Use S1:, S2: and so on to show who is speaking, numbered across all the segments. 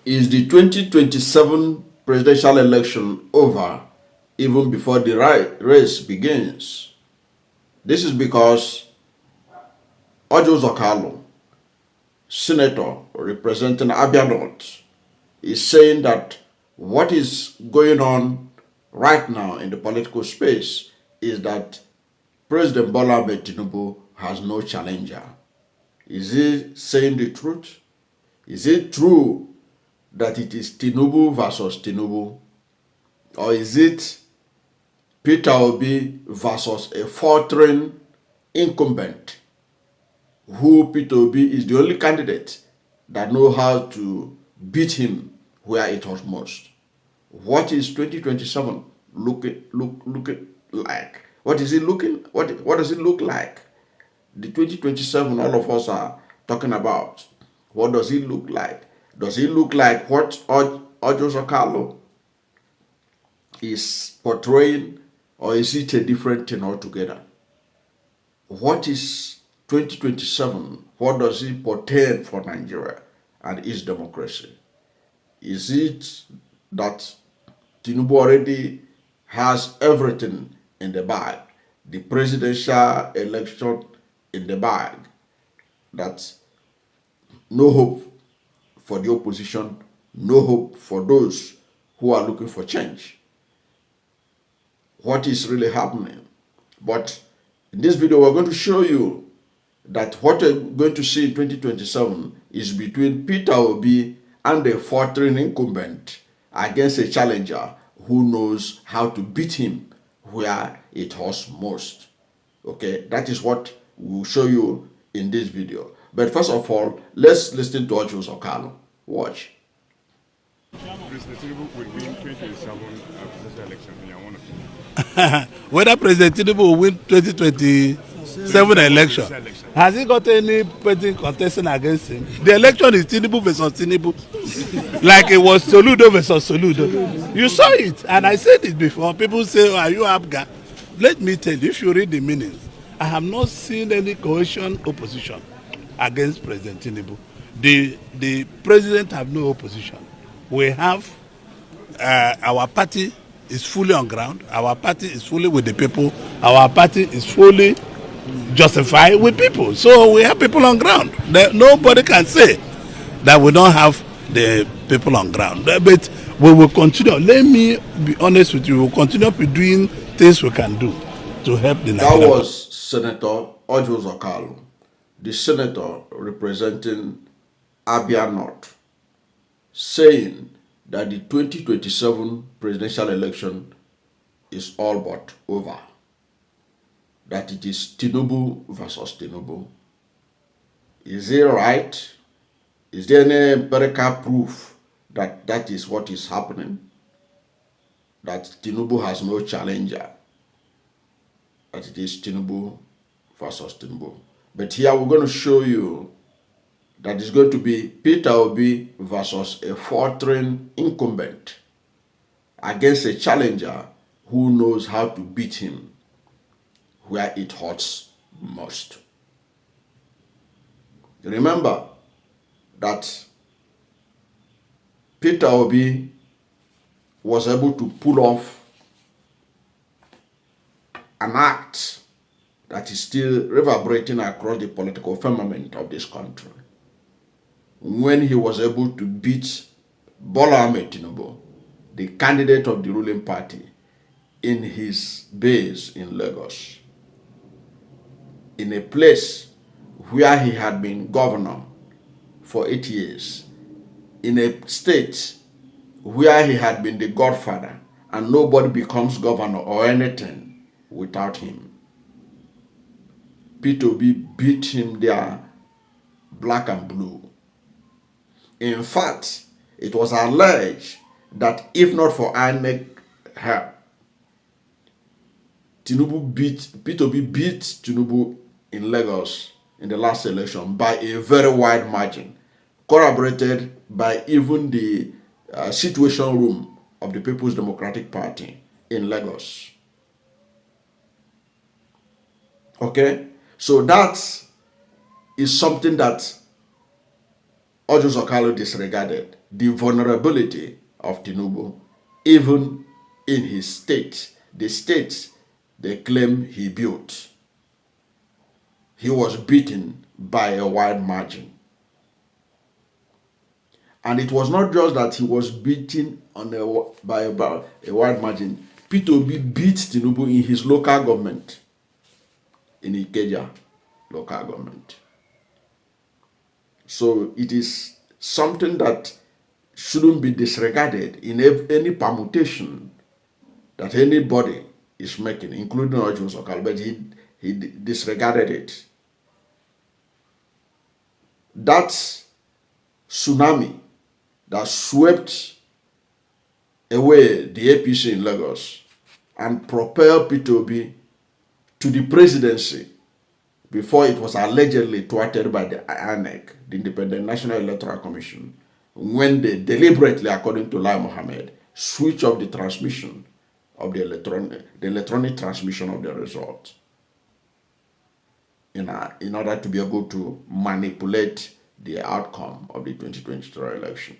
S1: Is the 2027 presidential election over even before the race begins? This is because Orji Uzor Kalu, senator representing Abia North, is saying that what is going on right now in the political space is that President Bola Tinubu has no challenger. Is he saying the truth? Is it true that it is Tinubu versus Tinubu? Or is it Peter Obi versus a faltering incumbent, who Peter Obi is the only candidate that knows how to beat him where it hurts most? What is 2027 looking like? What is it looking? What does it look like? The 2027 all of us are talking about. What does it look like? Does it look like what Orji Uzor Kalu is portraying, or is it a different thing altogether? What is 2027? What does it portend for Nigeria and its democracy? Is it that Tinubu already has everything in the bag, the presidential election in the bag, that no hope for the opposition, no hope for those who are looking for change? What is really happening? But in this video, we're going to show you that what we're going to see in 2027 is between Peter Obi and a faltering incumbent against a challenger who knows how to beat him where it hurts most. Okay, that is what we'll show you in this video. But first of all, let's listen to Orji Uzor Kalu. Watch.
S2: President Tinubu will win 2027 presidential election in your own opinion?
S3: Whether President Tinubu will win 2027 election, has he got any person contesting against him? The election is Tinubu versus Tinubu, like it was Soludo versus Soludo. You saw it, and I said it before. People say, "Are you Abga?" Let me tell you, if you read the meanings, I have not seen any coalition opposition against President Tinubu. The president have no opposition. We have our party is fully on ground. Our party is fully with the people. Our party is fully justified with people. So we have people on ground. Nobody can say that we don't have the people on ground. But we will continue. Let me be honest with you. We will continue to be doing things we can do to help the Nigerian.
S1: That was Senator Orji Uzor Kalu, the senator representing Abia North, saying that the 2027 presidential election is all but over, that it is Tinubu versus Tinubu. Is it right? Is there any empirical proof that that is what is happening? That Tinubu has no challenger, that it is Tinubu versus Tinubu. But here we're going to show you that it's going to be Peter Obi versus a faltering incumbent against a challenger who knows how to beat him where it hurts most. Remember that Peter Obi was able to pull off an act that is still reverberating across the political firmament of this country, when he was able to beat Bola Tinubu, the candidate of the ruling party, in his base in Lagos, in a place where he had been governor for 8 years, in a state where he had been the godfather, and nobody becomes governor or anything without him. Peter Obi beat him there black and blue. In fact, it was alleged that if not for INEC help, Peter Obi beat Tinubu in Lagos in the last election by a very wide margin, corroborated by even the situation room of the People's Democratic Party in Lagos. Okay, so that is something that Orji Uzor Kalu disregarded the vulnerability of Tinubu, even in his state, the state they claim he built. He was beaten by a wide margin. And it was not just that he was beaten by a wide margin. Peter Obi beat Tinubu in his local government, in Ikeja local government. So it is something that shouldn't be disregarded in any permutation that anybody is making, including Orji Uzor Kalu, but he disregarded it. That tsunami that swept away the APC in Lagos and propelled Peter Obi to the presidency before it was allegedly thwarted by the INEC, the Independent National Electoral Commission, when they deliberately, according to Lai Mohammed, switch off the transmission of the electronic transmission of the result in order to be able to manipulate the outcome of the 2023 election.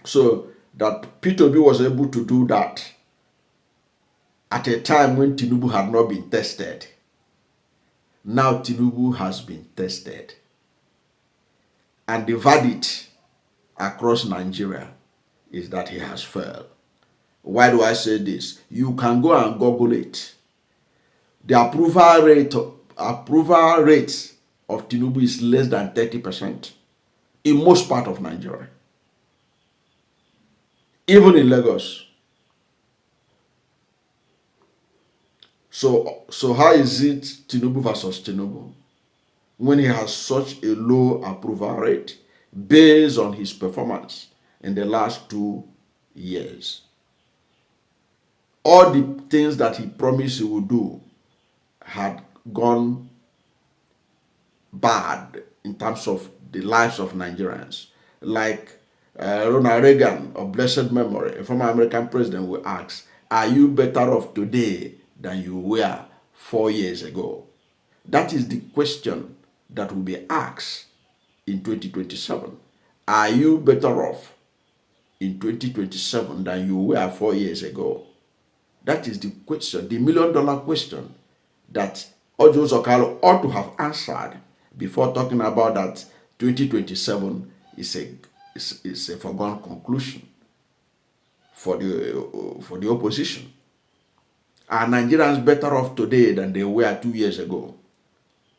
S1: So that Peter Obi was able to do that at a time when Tinubu had not been tested. Now Tinubu has been tested. And the verdict across Nigeria is that he has failed. Why do I say this? You can go and Google it. The approval rate of Tinubu is less than 30% in most part of Nigeria. Even in Lagos. So how is it Tinubu versus Tinubu when he has such a low approval rate based on his performance in the last 2 years? All the things that he promised he would do had gone bad in terms of the lives of Nigerians. Like Ronald Reagan, of blessed memory, a former American president, will ask, are you better off today than you were 4 years ago? That is the question that will be asked in 2027. Are you better off in 2027 than you were 4 years ago? That is the question, the $1 million question that Orji Uzor Kalu ought to have answered before talking about that 2027 is a foregone conclusion for the opposition. Are Nigerians better off today than they were 2 years ago?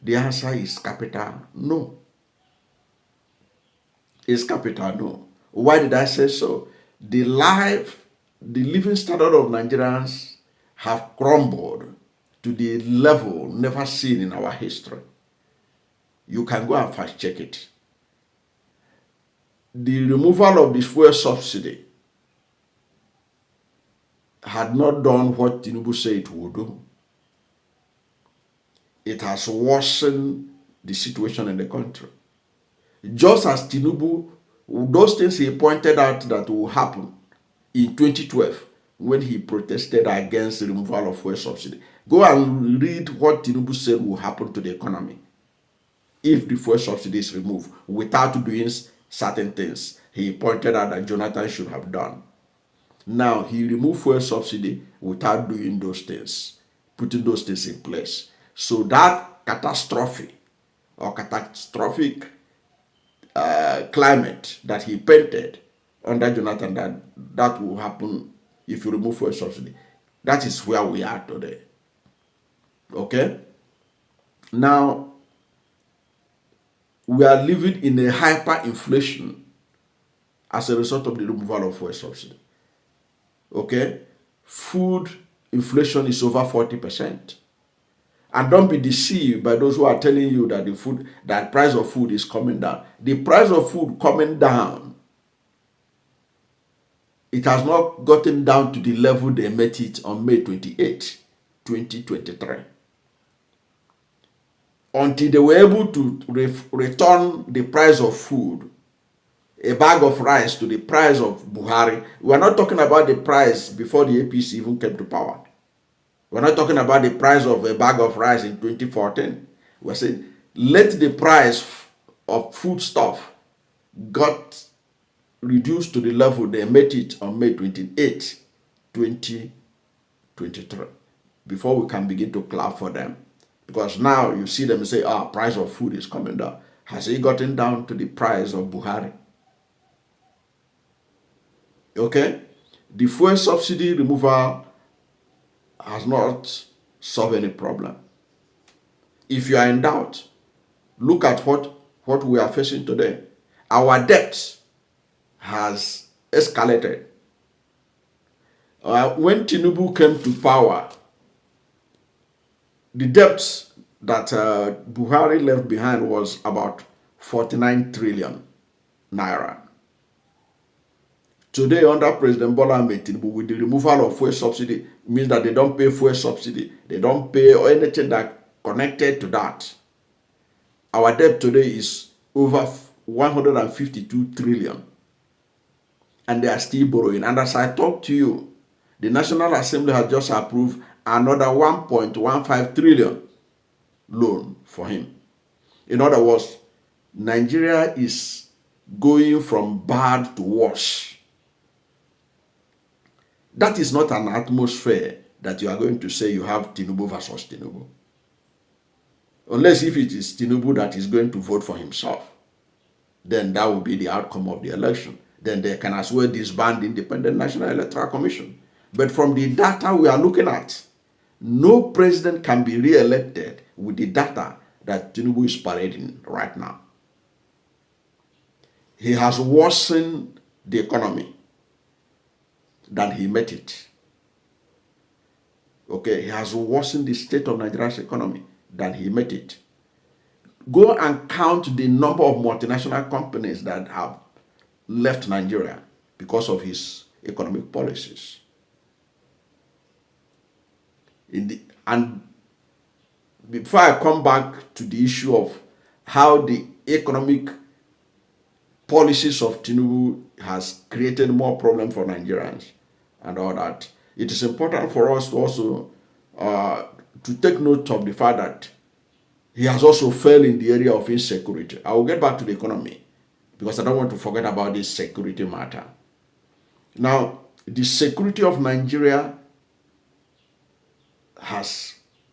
S1: The answer is capital no. It's capital no. Why did I say so? The living standard of Nigerians have crumbled to the level never seen in our history. You can go and fact check it. The removal of the fuel subsidy had not done what Tinubu said it would do. It has worsened the situation in the country. Just as Tinubu, those things he pointed out that will happen in 2012 when he protested against the removal of fuel subsidy. Go and read what Tinubu said will happen to the economy if the fuel subsidy is removed without doing certain things he pointed out that Jonathan should have done. Now, he removed fuel subsidy without doing those things, putting those things in place. So that catastrophic climate that he painted under Jonathan, that will happen if you remove fuel subsidy. That is where we are today. Okay? Now, we are living in a hyperinflation as a result of the removal of fuel subsidy. Okay? Food inflation is over 40%. And don't be deceived by those who are telling you that the price of food is coming down. The price of food coming down, it has not gotten down to the level they met it on May 28, 2023. Until they were able to return the price of food, a bag of rice, to the price of Buhari. We're not talking about the price before the APC even came to power. We're not talking about the price of a bag of rice in 2014. We're saying let the price of food stuff got reduced to the level they met it on May 28, 2023, before we can begin to clap for them. Because now you see them say, price of food is coming down. Has it gotten down to the price of Buhari? Okay? The fuel subsidy removal has not solved any problem. If you are in doubt, look at what we are facing today. Our debt has escalated. When Tinubu came to power, the debt that Buhari left behind was about 49 trillion naira. Today, under President Bola Tinubu, with the removal of fuel subsidy, means that they don't pay fuel subsidy, they don't pay anything that connected to that. Our debt today is over 152 trillion. And they are still borrowing. And as I talk to you, the National Assembly has just approved another 1.15 trillion loan for him. In other words, Nigeria is going from bad to worse. That is not an atmosphere that you are going to say you have Tinubu versus Tinubu. Unless if it is Tinubu that is going to vote for himself, then that will be the outcome of the election. Then they can as well disband the Independent National Electoral Commission. But from the data we are looking at, no president can be re-elected with the data that Tinubu is parading right now. He has worsened the economy than he met it. Okay, he has worsened the state of Nigeria's economy than he met it. Go and count the number of multinational companies that have left Nigeria because of his economic policies. And before I come back to the issue of how the economic policies of Tinubu has created more problems for Nigerians and all that, it is important for us to also to take note of the fact that he has also failed in the area of insecurity. I will get back to the economy because I don't want to forget about this security matter. Now, the security of Nigeria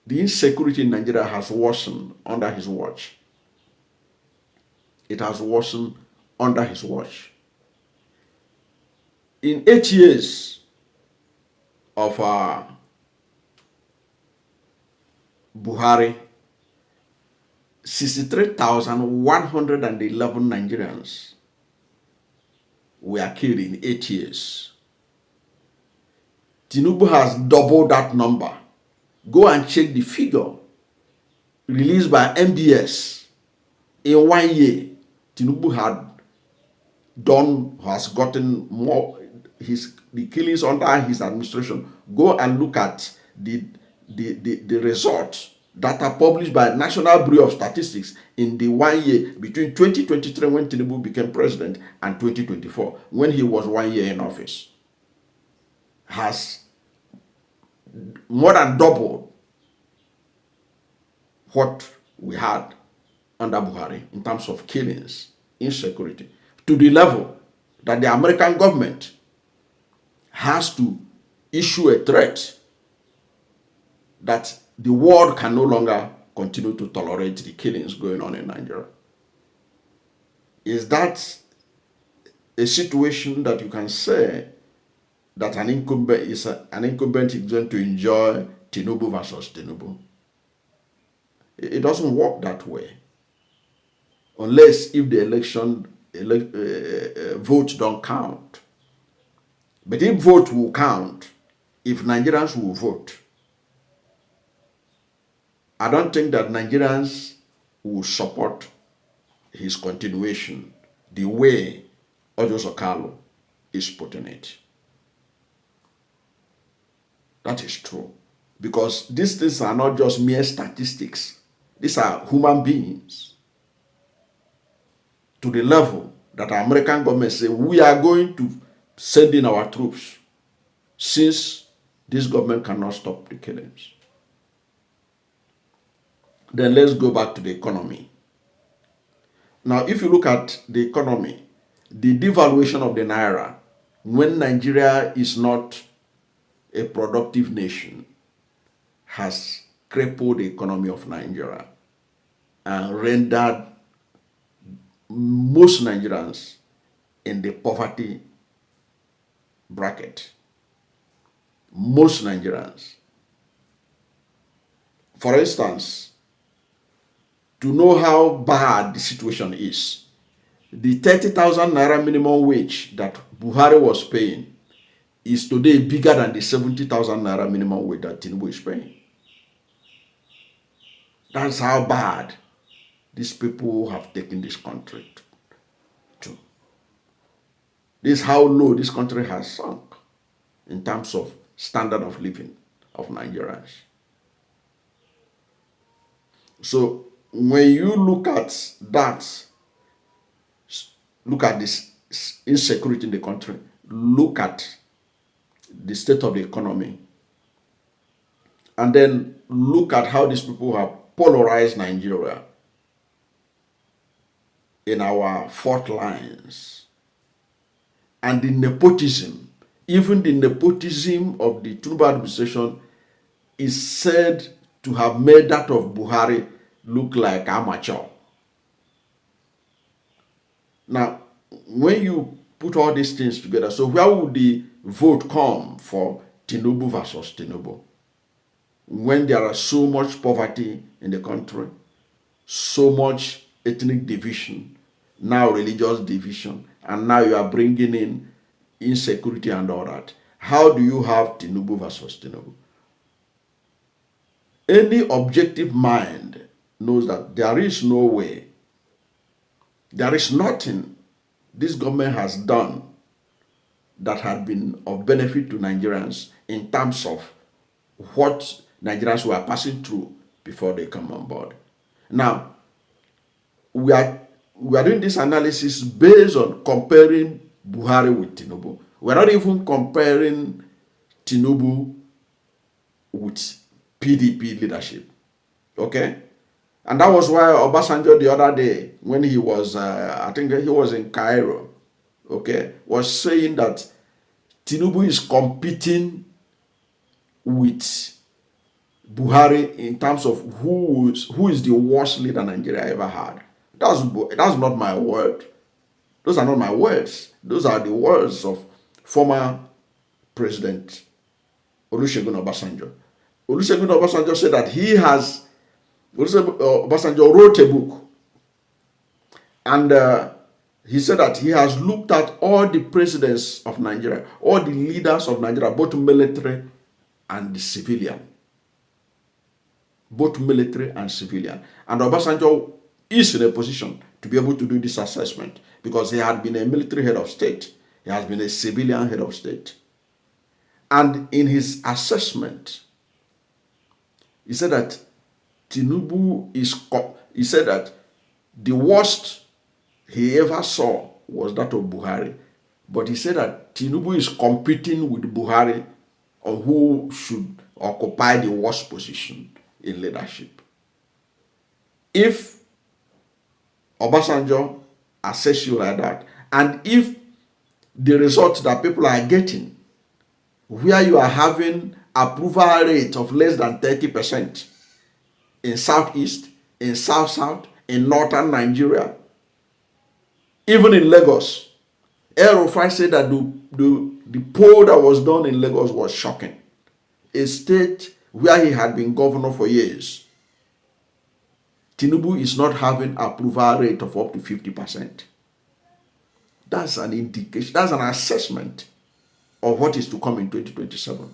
S1: the insecurity in Nigeria has worsened under his watch. It has worsened under his watch. In 8 years of Buhari, 63,111 Nigerians were killed in 8 years. Tinubu has doubled that number. Go and check the figure released by MBS. In 1 year, Tinubu has gotten more, the killings under his administration. Go and look at the results that are published by National Bureau of Statistics in the 1 year between 2023 when Tinubu became president and 2024 when he was 1 year in office. Has more than doubled what we had under Buhari in terms of killings, insecurity, to the level that the American government has to issue a threat that the world can no longer continue to tolerate the killings going on in Nigeria. Is that a situation that you can say that an incumbent is going to enjoy Tinubu versus Tinubu? It doesn't work that way. Unless if the votes don't count. But if vote will count, if Nigerians will vote, I don't think that Nigerians will support his continuation the way Orji Uzor Kalu is putting it. That is true. Because these things are not just mere statistics. These are human beings. To the level that our American government say, we are going to send in our troops since this government cannot stop the killings. Then let's go back to the economy. Now, if you look at the economy, the devaluation of the naira, when Nigeria is not a productive nation, has crippled the economy of Nigeria and rendered most Nigerians in the poverty bracket. Most Nigerians. For instance, to know how bad the situation is, the 30,000 naira minimum wage that Buhari was paying is today bigger than the 70,000 naira minimum wage that Tinubu is paying. That's how bad these people have taken this country to. This is how low this country has sunk in terms of standard of living of Nigerians. So when you look at that, look at this insecurity in the country, look at the state of the economy, and then look at how these people have polarized Nigeria in our fault lines, and the nepotism, even the nepotism of the Tinubu administration is said to have made that of Buhari look like amateur. Now, when you put all these things together, so where would the vote come for Tinubu versus Tinubu? When there are so much poverty in the country, so much ethnic division, now religious division, and now you are bringing in insecurity and all that. How do you have Tinubu versus Tinubu? Any objective mind knows that there is no way, there is nothing this government has done that had been of benefit to Nigerians in terms of what Nigerians were passing through before they come on board. Now, we are doing this analysis based on comparing Buhari with Tinubu. We're not even comparing Tinubu with PDP leadership. Okay? And that was why Obasanjo the other day, when he was, I think he was in Cairo, okay, was saying that Tinubu is competing with Buhari in terms of who is the worst leader Nigeria ever had. That's not my word. Those are not my words. Those are the words of former President Olusegun Obasanjo. Olusegun Obasanjo said that Obasanjo wrote a book, and he said that he has looked at all the presidents of Nigeria, all the leaders of Nigeria, both military and civilian. Both military and civilian. And Obasanjo is in a position to be able to do this assessment because he had been a military head of state. He has been a civilian head of state. And in his assessment, he said that Tinubu he said that the worst he ever saw was that of Buhari. But he said that Tinubu is competing with Buhari on who should occupy the worst position in leadership. If Obasanjo assess you like that, and if the result that people are getting, where you are having approval rate of less than 30% in Southeast, in South-South, in Northern Nigeria, even in Lagos, El-Rufai said that the poll that was done in Lagos was shocking. A state where he had been governor for years, Tinubu is not having approval rate of up to 50%. That's an indication, that's an assessment of what is to come in 2027.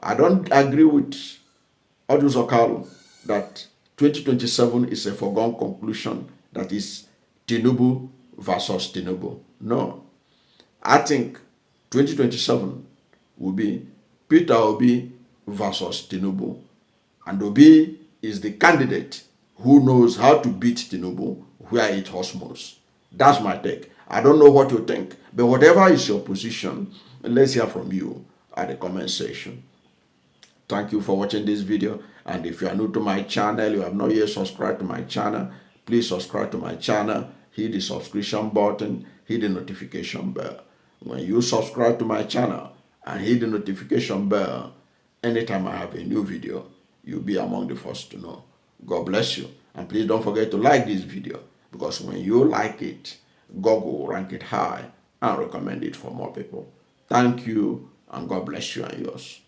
S1: I don't agree with Orji Uzor Kalu that 2027 is a foregone conclusion, that is Tinubu versus Tinubu. No. I think 2027 will be Peter Obi versus Tinubu. And Obi is the candidate who knows how to beat Tinubu where it hurts most. That's my take. I don't know what you think, but whatever is your position, let's hear from you at the comment section. Thank you for watching this video, and if you are new to my channel, you have not yet subscribed to my channel, please subscribe to my channel, hit the subscription button, hit the notification bell. When you subscribe to my channel and hit the notification bell, anytime I have a new video, you'll be among the first to know. God bless you. And please don't forget to like this video, because when you like it, Google will rank it high and recommend it for more people. Thank you, and God bless you and yours.